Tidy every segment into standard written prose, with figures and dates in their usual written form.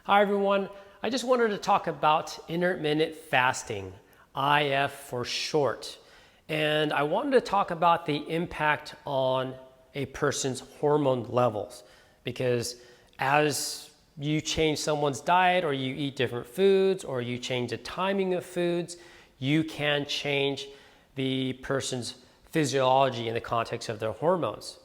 Hi everyone, I just wanted to talk about intermittent fasting, IF for short. And I wanted to talk about the impact on a person's hormone levels, because as you change someone's diet or you eat different foods or you change the timing of foods, you can change the person's physiology in the context of their hormones.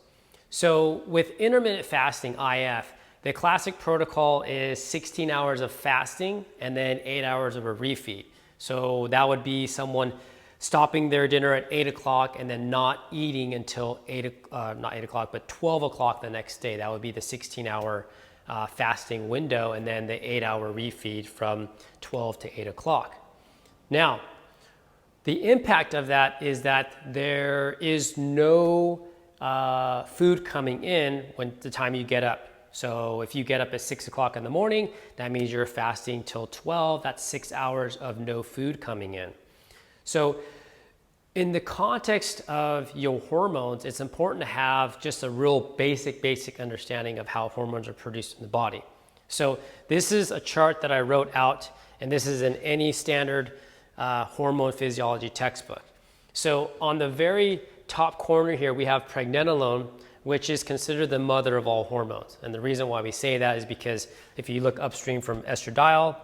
So with intermittent fasting, IF, the classic protocol is 16 hours of fasting and then 8 hours of a refeed. So that would be someone stopping their dinner at 8 o'clock and then not eating until 12 o'clock the next day. That would be the 16-hour fasting window, and then the 8-hour refeed from 12 to 8 o'clock. Now, the impact of that is that there is no food coming in when the time you get up. So if you get up at 6 o'clock in the morning, that means you're fasting till 12. That's 6 hours of no food coming in. So in the context of your hormones, it's important to have just a real basic understanding of how hormones are produced in the body. So this is a chart that I wrote out, and this is in any standard hormone physiology textbook. So on the very top corner here, we have pregnenolone, which is considered the mother of all hormones. And the reason why we say that is because if you look upstream from estradiol,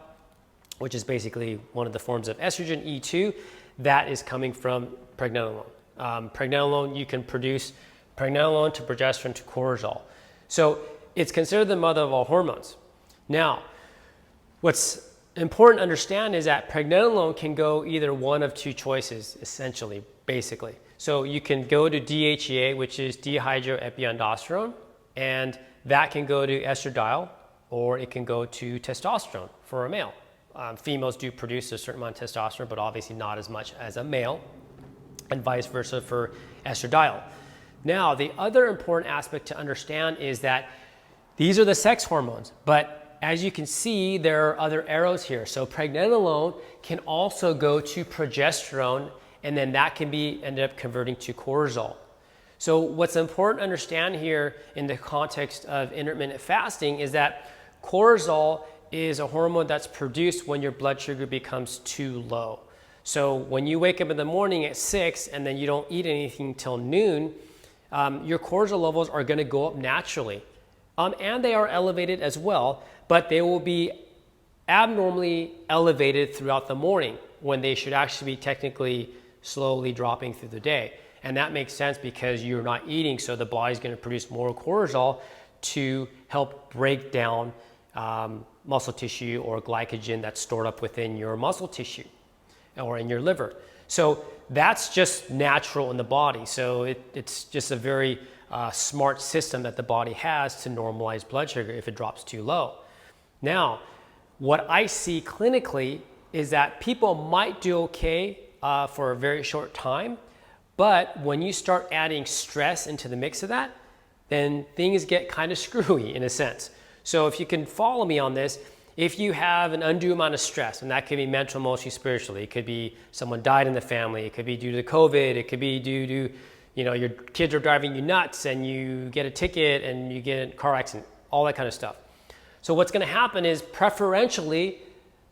which is basically one of the forms of estrogen, E2, that is coming from pregnenolone. Pregnenolone, you can produce pregnenolone to progesterone to cortisol. So it's considered the mother of all hormones. Now, what's important to understand is that pregnenolone can go either one of two choices, essentially, basically. So you can go to DHEA, which is dihydroepiandrosterone, and that can go to estradiol, or it can go to testosterone for a male. Females do produce a certain amount of testosterone, but obviously not as much as a male, and vice versa for estradiol. Now, the other important aspect to understand is that these are the sex hormones, but as you can see, there are other arrows here. So pregnenolone can also go to progesterone, and then that can be ended up converting to cortisol. So what's important to understand here in the context of intermittent fasting is that cortisol is a hormone that's produced when your blood sugar becomes too low. So when you wake up in the morning at 6 and then you don't eat anything till noon, your cortisol levels are going to go up naturally. And they are elevated as well, but they will be abnormally elevated throughout the morning when they should actually be technically slowly dropping through the day. And that makes sense because you're not eating, so the body's going to produce more cortisol to help break down muscle tissue or glycogen that's stored up within your muscle tissue or in your liver. So that's just natural in the body. So it's just a very smart system that the body has to normalize blood sugar if it drops too low. Now, what I see clinically is that people might do okay for a very short time, but when you start adding stress into the mix of that, then things get kind of screwy in a sense. So if you can follow me on this, if you have an undue amount of stress, and that could be mental, emotionally, spiritually, it could be someone died in the family, it could be due to COVID, it could be due to, your kids are driving you nuts and you get a ticket and you get in a car accident, all that kind of stuff. So what's going to happen is preferentially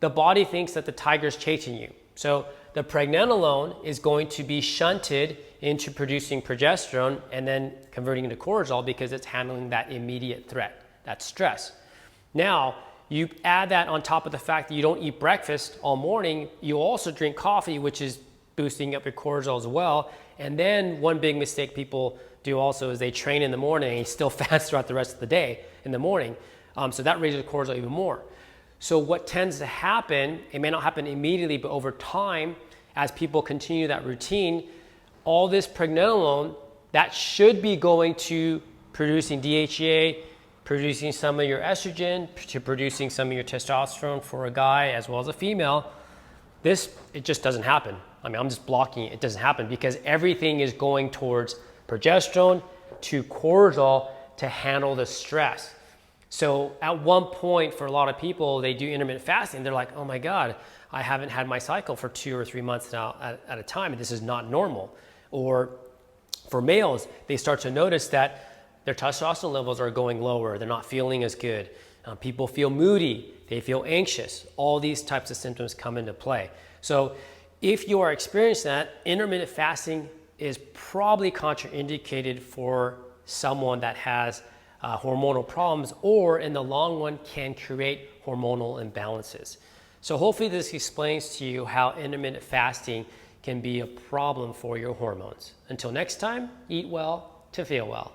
the body thinks that the tiger's chasing you. So the pregnenolone is going to be shunted into producing progesterone and then converting into cortisol because it's handling that immediate threat, that stress. Now, you add that on top of the fact that you don't eat breakfast all morning, you also drink coffee, which is boosting up your cortisol as well. And then one big mistake people do also is they train in the morning and you still fast throughout the rest of the day in the morning. So that raises cortisol even more. So what tends to happen, it may not happen immediately, but over time, as people continue that routine, all this pregnenolone, that should be going to producing DHEA, producing some of your estrogen, to producing some of your testosterone for a guy as well as a female. It just doesn't happen. I mean, I'm just blocking it. It doesn't happen because everything is going towards progesterone to cortisol to handle the stress. So at one point, for a lot of people, they do intermittent fasting. They're like, oh my God, I haven't had my cycle for 2 or 3 months now at a time, and this is not normal. Or for males, they start to notice that their testosterone levels are going lower. They're not feeling as good. People feel moody, they feel anxious. All these types of symptoms come into play. So if you are experiencing that, intermittent fasting is probably contraindicated for someone that has hormonal problems, or in the long run can create hormonal imbalances. So hopefully this explains to you how intermittent fasting can be a problem for your hormones. Until next time, eat well to feel well.